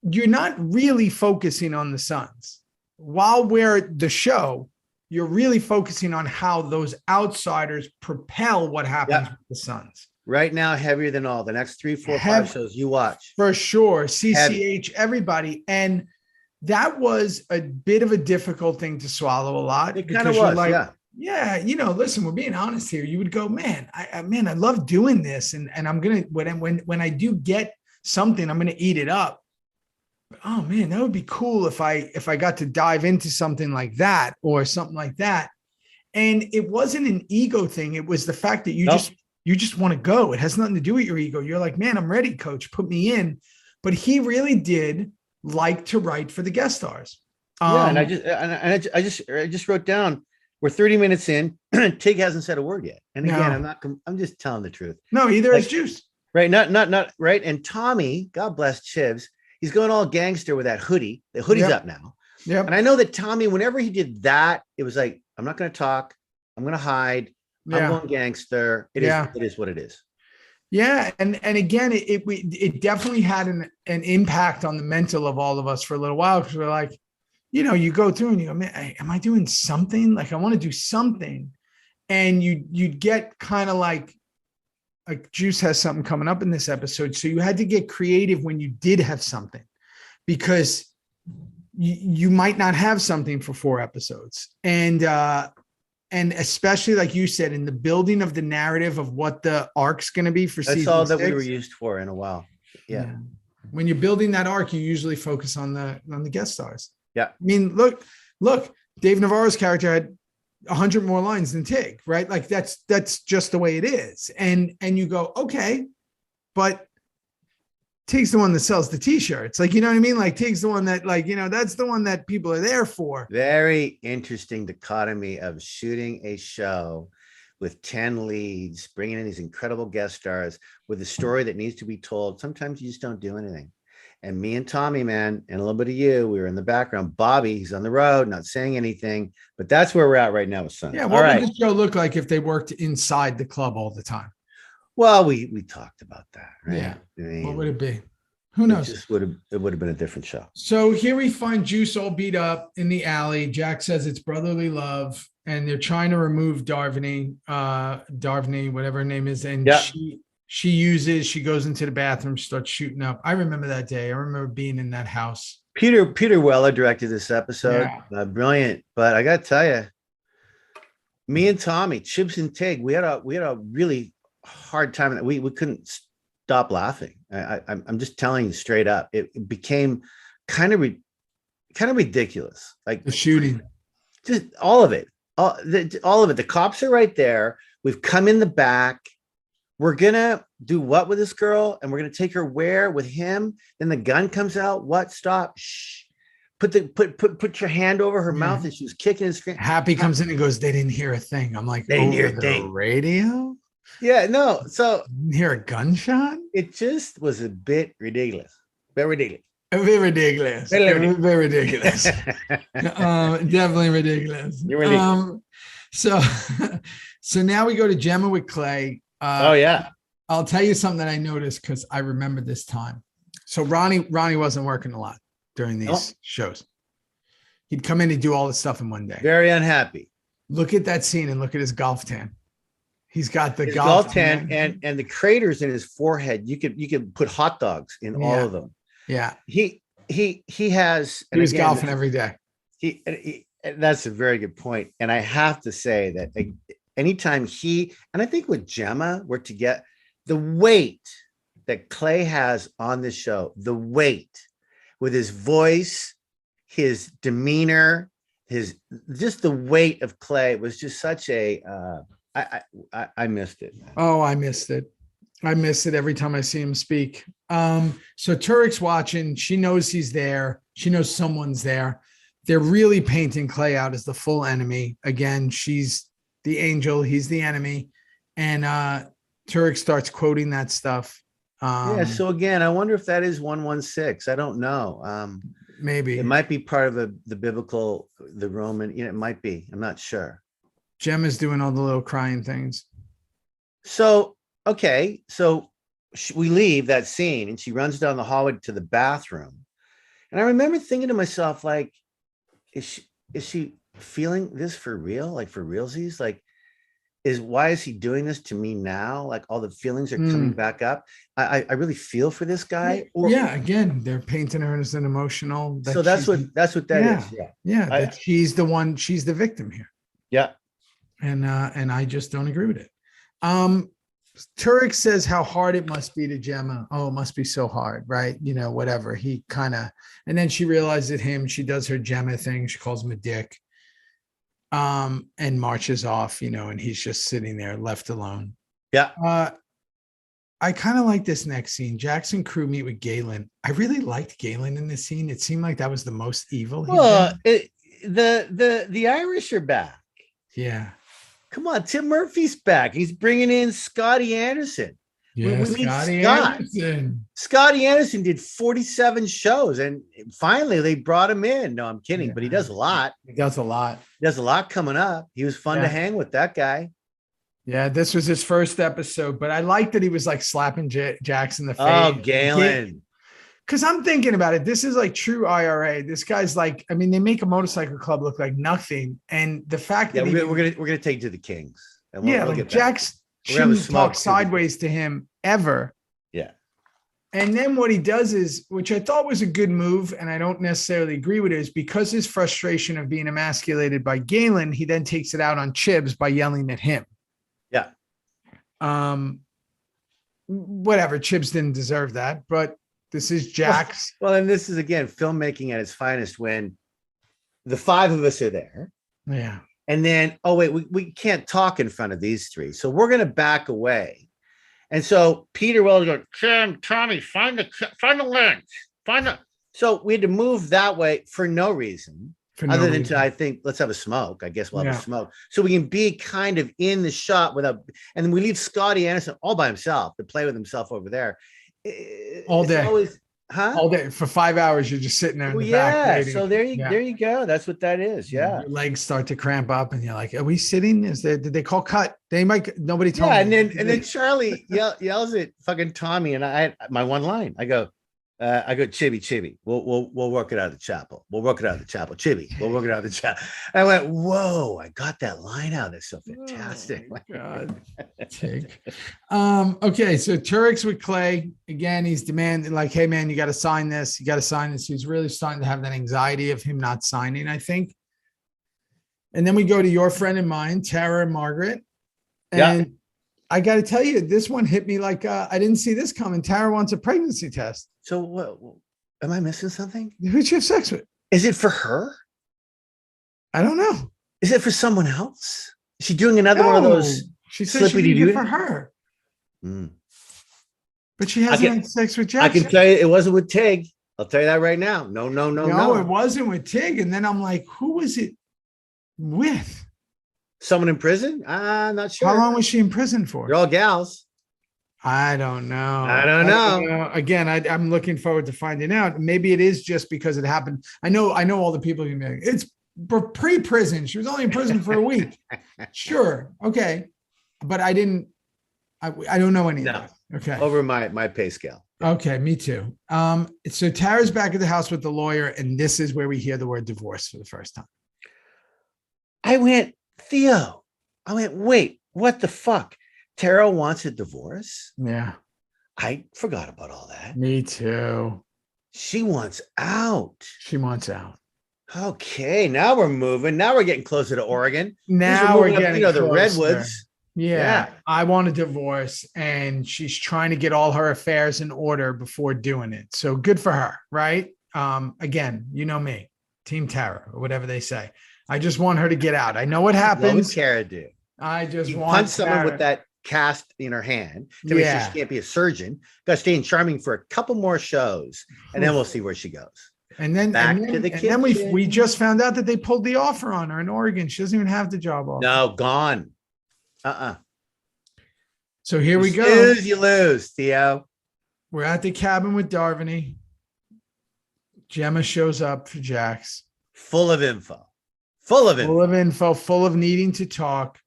You're not really focusing on the Sons. While we're the show, you're really focusing on how those outsiders propel what happens with the Sons. Right now, heavier than all. The next 3, 4, 5 shows you watch. For sure. CCH, everybody. And that was a bit of a difficult thing to swallow a lot. It kind of was, listen, we're being honest here. You would go, man, I love doing this. And I'm going to, when I do get something, I'm going to eat it up. But, oh man, that would be cool if I got to dive into something like that or something like that. And it wasn't an ego thing. It was the fact that you just want to go. It has nothing to do with your ego. You're like, man, I'm ready, coach. Put me in. But he really did like to write for the guest stars. And I just wrote down, we're 30 minutes in. Tig hasn't said a word yet. And again, I'm just telling the truth. No, either is Juice. Right. Not right. And Tommy, God bless Chivs, he's going all gangster with that hoodie. The hoodie's up now. Yeah. And I know that Tommy, whenever he did that, it was like, I'm not going to talk. I'm going to hide. I'm going gangster. It is what it is. Yeah. And again, it definitely had an impact on the mental of all of us for a little while, because we're like, you go through and you go, man, am I doing something? Like, I want to do something. And you'd get kind of like Juice has something coming up in this episode. So you had to get creative when you did have something, because you might not have something for 4 episodes. And especially, like you said, in the building of the narrative of what the arc's going to be for season 6. That's all that we were used for in a while. Yeah. When you're building that arc, you usually focus on the guest stars. Yeah. I mean, look, Dave Navarro's character had 100 more lines than Tig, right? Like that's just the way it is. And you go, okay, but Tig's the one that sells the t-shirts. Like, you know what I mean? Like, Tig's the one that, like, that's the one that people are there for. Very interesting dichotomy of shooting a show with 10 leads, bringing in these incredible guest stars with a story that needs to be told. Sometimes you just don't do anything. And me and Tommy, man, and a little bit of you, we were in the background. Bobby, he's on the road, not saying anything, but that's where we're at right now with Sons. Yeah. What would the show look like if they worked inside the club all the time? Well, we talked about that, right? Yeah. I mean, what would it be? Who knows? It would have been a different show. So here we find Juice all beat up in the alley. Jack says it's brotherly love, and they're trying to remove Darvney, whatever her name is, and she goes into the bathroom, starts shooting up. I remember that day. I remember being in that house. Peter Weller directed this episode. Yeah. Brilliant. But I got to tell you, me and Tommy, Chibs and Tig, we had a really hard time. We couldn't stop laughing. I'm just telling you straight up. It became kind of ridiculous. Like the shooting, just all of it. All of it. The cops are right there. We've come in the back. We're gonna do what with this girl, and we're gonna take her where with him. Then the gun comes out. What? Stop! Shh! Put your hand over her mouth, and she was kicking and screaming. Happy comes in and goes, "They didn't hear a thing." I'm like, "They didn't hear a thing." Radio? Yeah, no. So didn't hear a gunshot. It just was a bit ridiculous. Very ridiculous. Very ridiculous. Very ridiculous. Definitely ridiculous. You're ridiculous. So now we go to Gemma with Clay. I'll tell you something that I noticed, because I remember this time. So Ronnie wasn't working a lot during these shows. He'd come in and do all this stuff in one day. Very unhappy. Look at that scene and look at his golf tan. He's got the golf tan and the craters in his forehead. You could put hot dogs in all of them. Yeah. He has. He was golfing every day. That's a very good point. And I have to say that anytime and I think with Gemma, we're to get the weight that Clay has on this show, the weight with his voice, his demeanor, just the weight of Clay was just such a, I missed it. Oh, I missed it. I miss it every time I see him speak. So Turek's watching. She knows he's there. She knows someone's there. They're really painting Clay out as the full enemy. Again, she's the angel. He's the enemy. And Turek starts quoting that stuff. So again, I wonder if that is 116. I don't know. Maybe. It might be part of the biblical, the Roman. It might be. I'm not sure. Gemma's doing all the little crying things. So, okay. So we leave that scene and she runs down the hallway to the bathroom. And I remember thinking to myself, like, is she feeling this for real? Like for realsies? Like, why is he doing this to me now? Like all the feelings are coming back up. I really feel for this guy. Again, they're painting her as an emotional. So that's what that is. Yeah. She's the one, she's the victim here. Yeah. And I just don't agree with it. Turek says how hard it must be to Gemma. Oh, it must be so hard, right? Whatever. He kind of, and then she realizes him. She does her Gemma thing. She calls him a dick. and marches off, and he's just sitting there left alone. Yeah. I kind of like this next scene. Jackson crew meet with Galen. I really liked Galen in this scene. It seemed like that was the most evil. Well, the Irish are back. Yeah. Come on, Tim Murphy's back. He's bringing in Scotty Anderson. Yeah, Scotty Anderson. Scotty Anderson did 47 shows, and finally they brought him in. No, I'm kidding, but he does a lot. He does a lot. He does a lot coming up. He was fun to hang with, that guy. Yeah, this was his first episode, but I like that he was like slapping Jax in the face. Oh, Galen. Because I'm thinking about it. This is like true IRA. This guy's like, I mean, they make a motorcycle club look like nothing. And the fact that we're gonna take to the Kings. And we'll get Jax shouldn't talk sideways to him ever. Yeah. And then what he does is, which I thought was a good move, and I don't necessarily agree with it, is because his frustration of being emasculated by Galen, he then takes it out on Chibs by yelling at him. Yeah. Whatever. Chibs didn't deserve that, but this is Jax. Well, and this is again filmmaking at its finest when the five of us are there. Yeah. And then, oh wait, we can't talk in front of these three, so we're gonna back away. And so Peter Wells goes, Tim, Tommy, find the lens, So we had to move that way for no reason. Other than to, I think, let's have a smoke. I guess we'll have a smoke. So we can be kind of in the shot without, and then we leave Scotty Anderson all by himself to play with himself over there. All day. Always, all day for 5 hours. You're just sitting there in the back. Waiting. So there you go. That's what that is. Yeah. Your legs start to cramp up and you're like, are we sitting? Did they call cut? They might, nobody told me. And then Charlie yells at fucking Tommy, and I my one line. I go, Chibi, we'll work it out of the chapel. We'll work it out of the chapel. Chibi, we'll work it out of the chapel. I went, whoa, I got that line out. That's so fantastic. Oh my God. Okay, so Turek's with Clay. Again, he's demanding, like, hey man, you got to sign this. You got to sign this. He's really starting to have that anxiety of him not signing, I think. And then we go to your friend and mine, Tara and Margaret. And I got to tell you, this one hit me like I didn't see this coming. Tara wants a pregnancy test. So what? Am I missing something? Who'd you have sex with? Is it for her? I don't know. Is it for someone else? Is she doing another one of those? She said she did it for her. But she hasn't had sex with Jackson. I can tell you it wasn't with Tig. I'll tell you that right now. No, it wasn't with Tig. And then I'm like, who was it with? Someone in prison? I'm not sure. How long was she in prison for? They're all gals. I don't know. Again, I'm looking forward to finding out. Maybe it is just because it happened. I know all the people can be like, it's pre-prison. She was only in prison for a week. Sure. Okay. But I don't know any of that. Okay. Over my pay scale. Okay. Me too. So Tara's back at the house with the lawyer, and this is where we hear the word divorce for the first time. I went, Theo. Wait, what the fuck? Tara wants a divorce? Yeah. I forgot about all that. Me too. She wants out. Okay, now we're moving. Now we're getting closer to Oregon. Now we're getting the redwoods. Yeah. I want a divorce, and she's trying to get all her affairs in order before doing it. So good for her, right? Again, you know me, Team Tara, or whatever they say. I just want her to get out. I know what happens. What would Tara do? I just want punch someone with that cast in her hand to make sure she can't be a surgeon. Got to stay in Charming for a couple more shows, and then we'll see where she goes. And then we just found out that they pulled the offer on her in Oregon. She doesn't even have the job offer. No, gone. So here we go. Lose, you lose, Theo. We're at the cabin with Darvany. Gemma shows up for Jax. Full of info, full of needing to talk.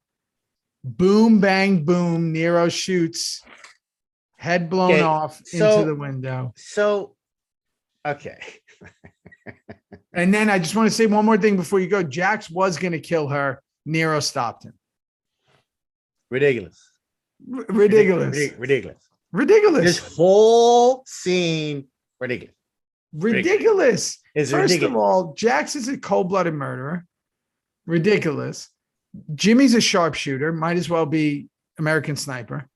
Boom, bang, boom. Nero shoots. Head blown off into the window. So, okay. And then I just want to say one more thing before you go. Jax was going to kill her. Nero stopped him. Ridiculous. This whole scene, ridiculous. First of all, Jax is a cold-blooded murderer. Ridiculous. Jimmy's a sharpshooter. Might as well be American Sniper.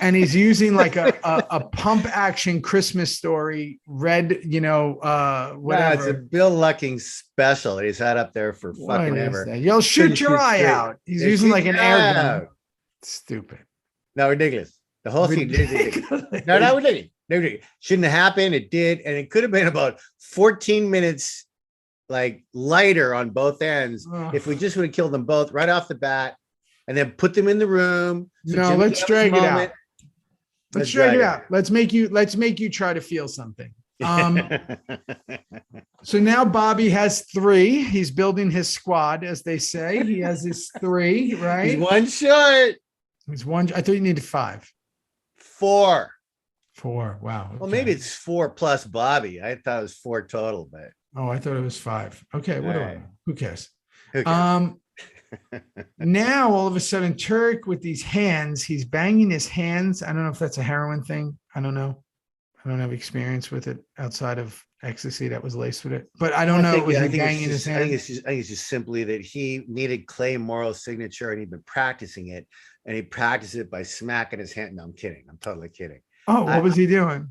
And he's using like a pump action Christmas Story red, whatever. Yeah, it's a Bill Lucking special. He's had up there for fucking ever. You'll shoot your eye out. He's using like an air gun. Stupid. No, ridiculous. The whole thing. No, not ridiculous. Shouldn't have happened. It did, and it could have been about 14 minutes, like lighter on both ends, if we just would have killed them both right off the bat, and then put them in the room. So let's drag it out. Let's drag it out. Let's make you try to feel something. So now Bobby has 3. He's building his squad, as they say. He has his 3, right? He's one short. He's one. I thought you needed 5. 4. 4. Wow. Okay. Well, maybe it's 4 plus Bobby. I thought it was 4 total, but I thought it was 5. Okay, whatever. Who cares? Now all of a sudden, Turk with these hands, he's banging his hands. I don't know if that's a heroin thing. I don't know. I don't have experience with it outside of ecstasy that was laced with it. But I don't know. Was he banging his hands? I think it's just simply that he needed Clay Morrow's signature, and he'd been practicing it, and he practiced it by smacking his hand. No, I'm kidding. I'm totally kidding. Oh, what was he doing?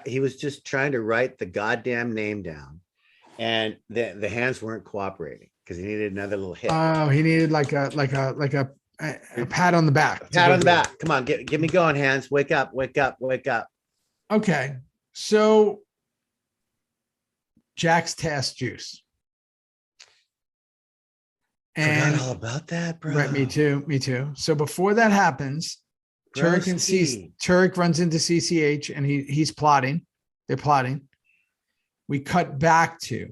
He was just trying to write the goddamn name down, and the hands weren't cooperating because he needed another little hit. Oh, he needed like a pat on the back. Pat on the back. Come on, get me going, hands. Wake up, wake up, wake up. Okay, so Jack's tasked Juice. And forgot all about that, bro. Right, me too. So before that happens, Turk runs into CCH and he's plotting. They're plotting. We cut back to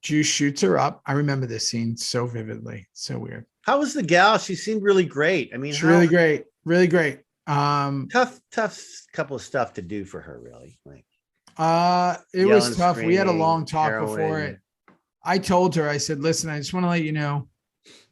Juice shoots her up. I remember this scene so vividly. So weird. How was the gal? She seemed really great. I mean, she's really great. Really great. Tough couple of stuff to do for her, really. Like it was tough. We had a long talk before it. I told her, I said, listen, I just want to let you know,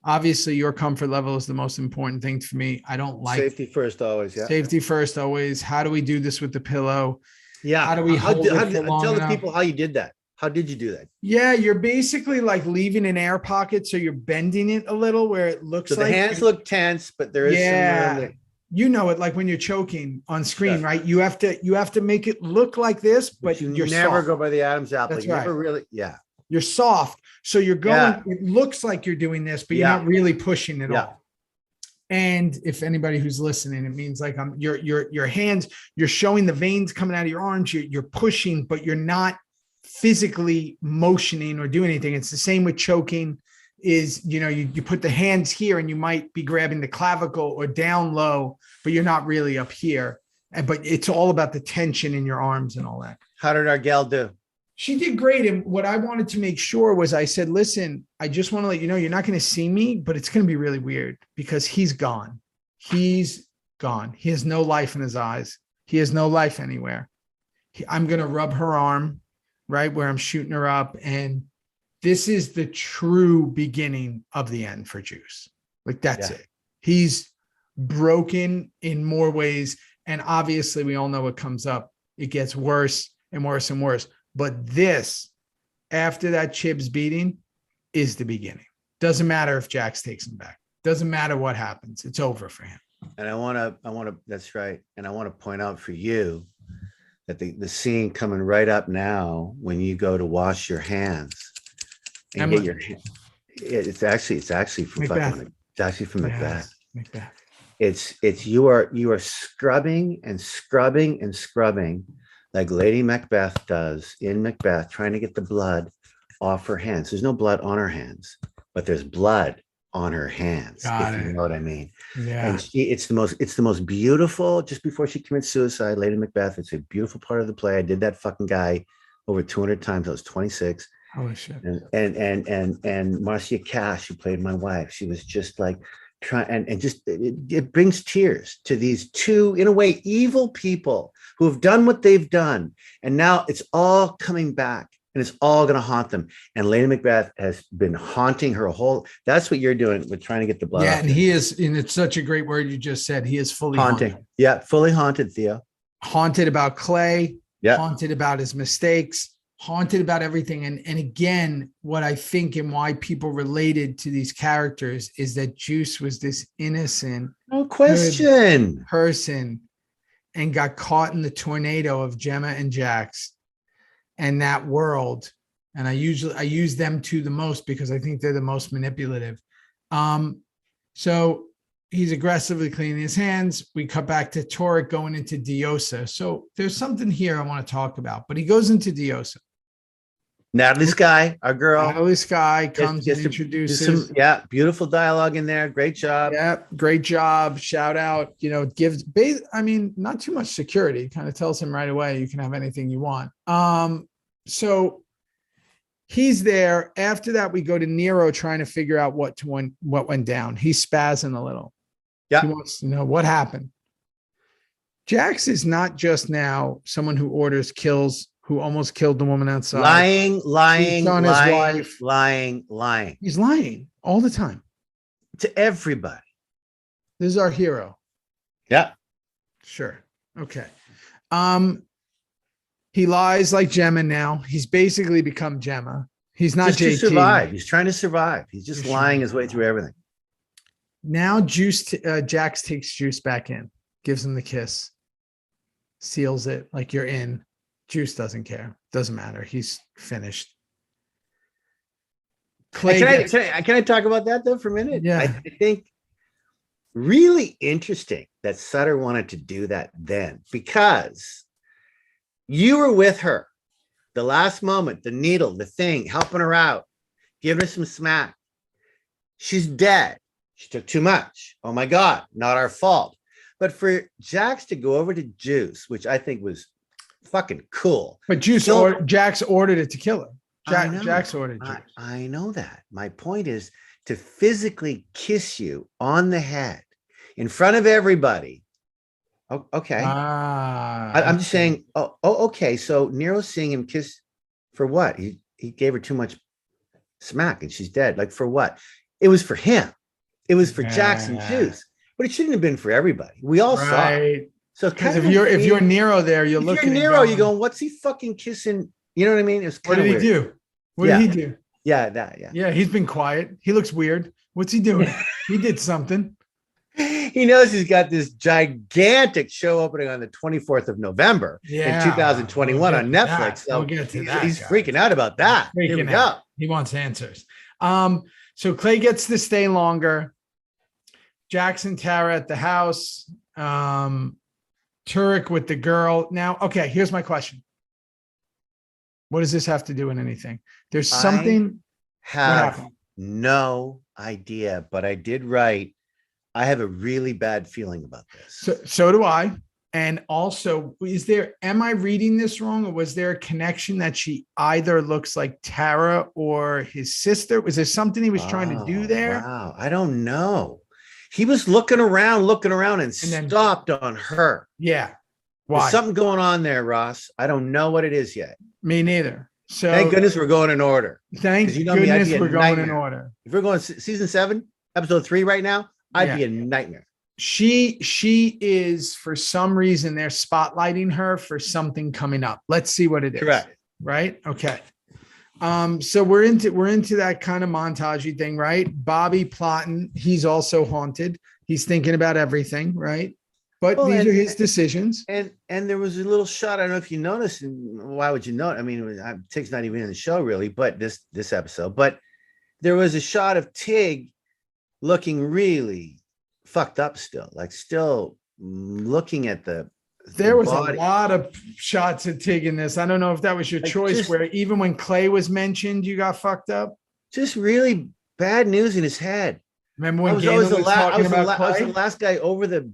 obviously your comfort level is the most important thing for me. I don't like safety first always. Yeah. Safety first always. How do we do this with the pillow? Yeah. How do we hold it for long tell the enough? people how you did that. How did you do that? Yeah, you're basically like leaving an air pocket, so you're bending it a little where it looks so like the hands look tense, but there is some you know it, like when you're choking on screen, right? You have to make it look like this, but you're never soft. go by the Adam's apple. That's you right. never really, You're soft. So you're going, it looks like you're doing this, but you're not really pushing it all. And if anybody who's listening, it means like your hands, you're showing the veins coming out of your arms, you're pushing, but you're not physically motioning or doing anything. It's the same with choking is, you put the hands here and you might be grabbing the clavicle or down low, but you're not really up here. But it's all about the tension in your arms and all that. How did our gal do? She did great. And what I wanted to make sure was I said, listen, I just want to let you know, you're not going to see me, but it's going to be really weird because he's gone. He's gone. He has no life in his eyes. He has no life anywhere. I'm going to rub her arm right where I'm shooting her up. And this is the true beginning of the end for Juice. Like that's it. He's broken in more ways. And obviously we all know what comes up. It gets worse and worse and worse. But this, after that Chibs beating, is the beginning. Doesn't matter if Jax takes him back. Doesn't matter what happens. It's over for him. And I want to, that's right. And I want to point out for you that the scene coming right up now, when you go to wash your hands and get your hands, it's actually from Macbeth. It's actually from Macbeth. Macbeth. It's you are scrubbing and scrubbing and scrubbing like Lady Macbeth does in Macbeth, trying to get the blood off her hands. There's no blood on her hands, but there's blood on her hands. If you know what I mean. Yeah. And it's the most beautiful, just before she commits suicide, Lady Macbeth. It's a beautiful part of the play. I did that fucking guy over 200 times. I was 26. Holy shit. And Marcia Cash, who played my wife, she was just like trying, and just it brings tears to these two, in a way, evil people who have done what they've done. And now it's all coming back. And it's all going to haunt them. And Lady Macbeth has been haunting her whole. That's what you're doing with trying to get the blood. Yeah, and he is, and it's such a great word you just said. He is fully haunting. haunted. Yeah, fully haunted, Theo. Haunted about Clay. Yeah. Haunted about his mistakes. haunted about everything. And again, what I think and why people related to these characters is that Juice was this innocent, no question, person and got caught in the tornado of Gemma and Jax and that world. And I use them two the most because I think they're the most manipulative. So he's aggressively cleaning his hands. We cut back to Torek going into Diosa. So there's something here I want to talk about, but he goes into Diosa. Natalie Sky, our girl. Natalie Sky comes and introduces. Yeah, beautiful dialogue in there. Great job. Yeah, great job. Shout out. Gives. Not too much security. Kind of tells him right away, you can have anything you want. So he's there. After that, we go to Nero trying to figure out what went down. He's spazzing a little. Yeah, he wants to know what happened. Jax is not just now someone who orders kills. Who almost killed the woman outside. Lying. On his wife. Lying. He's lying all the time. To everybody. This is our hero. Yeah. Sure. Okay. He lies like Gemma now. He's basically become Gemma. He's not just JT. To survive. He's trying to survive. He's just lying his way through everything. Now Jax takes Juice back in. Gives him the kiss. Seals it like you're in. Juice doesn't care. Doesn't matter. He's finished. Can I talk about that though for a minute? Yeah. I think really interesting that Sutter wanted to do that then, because you were with her the last moment, the needle, the thing, helping her out, giving her some smack. She's dead. She took too much. Oh my God, not our fault. But for Jax to go over to Juice, which I think was fucking cool. But Jax ordered it to kill her. Jax ordered Juice. I know that. My point is to physically kiss you on the head in front of everybody. Oh, okay. I'm just saying, okay. So Nero's seeing him kiss for what? He gave her too much smack and she's dead. Like for what? It was for him. It was for Jax and Juice. But it shouldn't have been for everybody. We all saw it. So because if you're Nero there, you're looking at Nero, you're going, what's he fucking kissing? You know what I mean? It's what did he do? What did he do? Yeah, he's been quiet. He looks weird. What's he doing? He did something. He knows he's got this gigantic show opening on the 24th of November in 2021 on Netflix. So he's freaking out about that. Here we go. He wants answers. So Clay gets to stay longer. Jackson, Tara at the house. Turek with the girl. Now, okay, here's my question. What does this have to do with anything? There's something. I have no idea, but I did write. I have a really bad feeling about this. So do I. And also, am I reading this wrong, or was there a connection that she either looks like Tara or his sister? Was there something he was trying to do there? Wow, I don't know. He was looking around and stopped on her. Yeah. Why? There's something going on there, Ross. I don't know what it is yet. Me neither. So thank goodness we're going in order. Thank goodness we're going in order. If we're going season 7, episode 3 right now, I'd be a nightmare. She is, for some reason, they're spotlighting her for something coming up. Let's see what it is. Correct. Right? Okay. So we're into that kind of montagey thing, right? Bobby plotting. He's also haunted. He's thinking about everything, right? But these are his decisions. And there was a little shot. I don't know if you noticed. And why would you know? I mean, Tig's not even in the show really, but this episode. But there was a shot of Tig looking really fucked up still, like still looking at there was body. A lot of shots of Tig in this. I don't know if that was your choice, where even when Clay was mentioned, you got fucked up. Just really bad news in his head. Remember when I was the last guy over the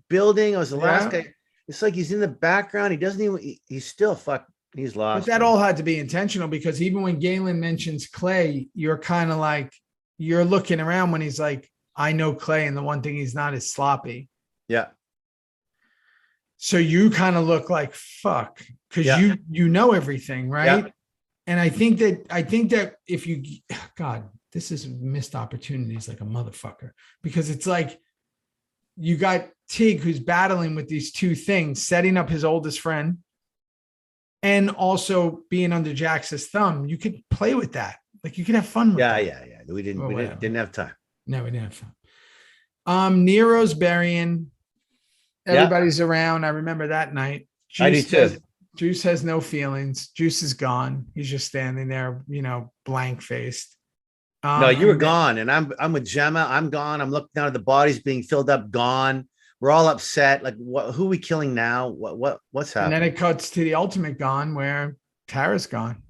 building. I was the last guy. It's like he's in the background. He doesn't even. He's still fucked. He's lost. But that all had to be intentional, because even when Galen mentions Clay, you're kind of like you're looking around when he's like, "I know Clay," and the one thing he's not is sloppy. Yeah. So you kind of look like fuck, because you know everything, right? Yeah. And I think that if you, God, this is missed opportunities like a motherfucker, because it's like you got Tig who's battling with these two things, setting up his oldest friend, and also being under Jax's thumb, you could play with that. Like you could have fun with that. Yeah. We didn't have time. No, we didn't have fun. Nero's burying. Everybody's around. I remember that night. I do too. Juice has no feelings. Juice is gone. He's just standing there, blank faced. No, you were gone, and I'm with Gemma. I'm gone. I'm looking down at the bodies being filled up, gone. We're all upset. Like, who are we killing now? What's happening? And then it cuts to the ultimate gone, where Tara's gone.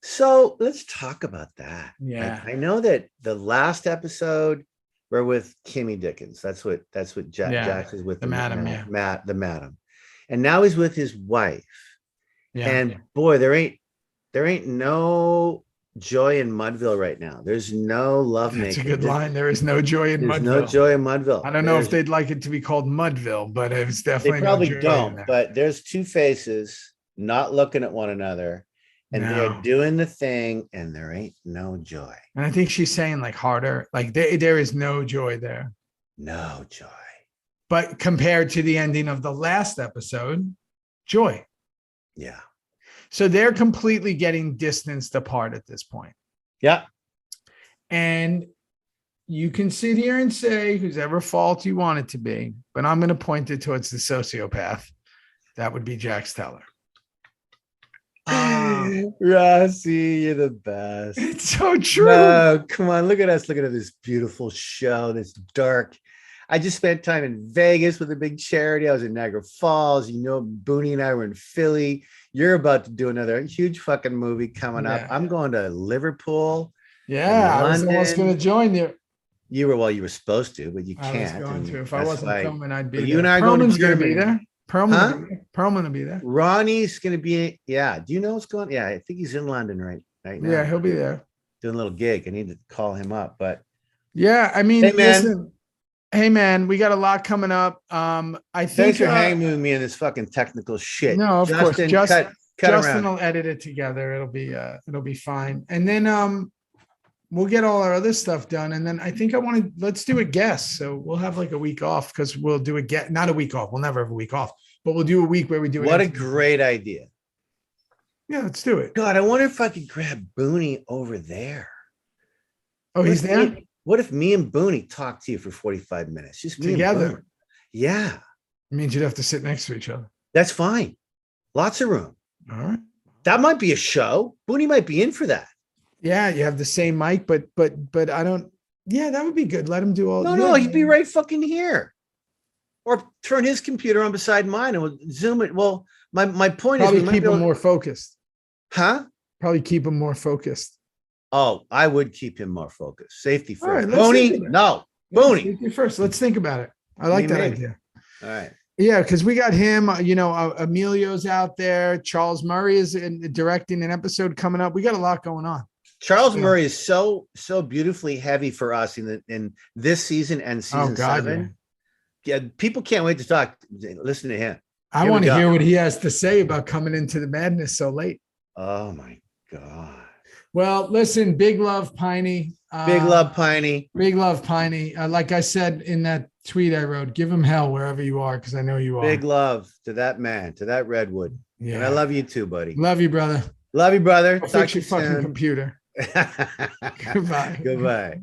So let's talk about that. Yeah, I know that the last episode we're with Kimmy Dickens. That's what Jax is with. The madam, the madam. And now he's with his wife. Yeah. And boy, there ain't no joy in Mudville right now. There's no lovemaking. That's a good line. There is no joy in Mudville. No joy in Mudville. I don't know if they'd like it to be called Mudville, but it's definitely they probably no joy don't. But there's two faces not looking at one another, and they're doing the thing, and there ain't no joy. And I think she's saying like harder, like there is no joy there. No joy. But compared to the ending of the last episode, joy. Yeah. So they're completely getting distanced apart at this point. Yeah. And you can sit here and say whose ever fault you want it to be, but I'm going to point it towards the sociopath. That would be Jax Teller. Rossi, you're the best. It's so true. No, come on. Look at us. Look at this beautiful show. This dark. I just spent time in Vegas with a big charity. I was in Niagara Falls. Booney and I were in Philly. You're about to do another huge fucking movie coming up. I'm going to Liverpool. Yeah, I was almost going to join you. You were supposed to, but you can't. I was going to. If I wasn't filming, I'd be there. You and I are going to Germany. Be there. Perlman will be there. Ronnie's going to be. Yeah. Do you know what's going on? Yeah, I think he's in London right now. Yeah, he'll be there. Doing a little gig. I need to call him up, but. Yeah, I mean, listen. Hey man, we got a lot coming up. I think thanks for hanging with me in this fucking technical shit. No, of course. Justin around. will edit it together. It'll be fine. And then we'll get all our other stuff done. And then I think let's do a guest. So we'll have like a week off because we'll do not a week off. We'll never have a week off, but we'll do a week where we do it. What a great idea. Yeah, let's do it. God, I wonder if I could grab Booney over there. Oh, he's there? What if me and Booney talk to you for 45 minutes? Just me together. Yeah. It means you'd have to sit next to each other. That's fine. Lots of room. All right. That might be a show. Booney might be in for that. Yeah, you have the same mic, but I don't. Yeah, that would be good. Let him do all. No, he'd be right fucking here. Or turn his computer on beside mine and we'll zoom it. Well, my point is, keep him more focused. Huh? Probably keep him more focused. Oh, I would keep him more focused. Safety first. Right, Booney, no. Booney. Safety first. Let's think about it. I like that idea. All right. Yeah, because we got him. Emilio's out there. Charles Murray is directing an episode coming up. We got a lot going on. Charles Murray is so beautifully heavy for us in this season and season 7. Yeah, people can't wait to talk. Listen to him. I want to hear what he has to say about coming into the madness so late. Oh my God. Well, listen, big love, Piney. Big love, Piney. Big love, Piney. Like I said in that tweet I wrote, give him hell wherever you are, because I know you are. Big love to that man, to that redwood. Yeah. And I love you too, buddy. Love you, brother. Love you, brother. Fix your fucking computer. Goodbye. Goodbye.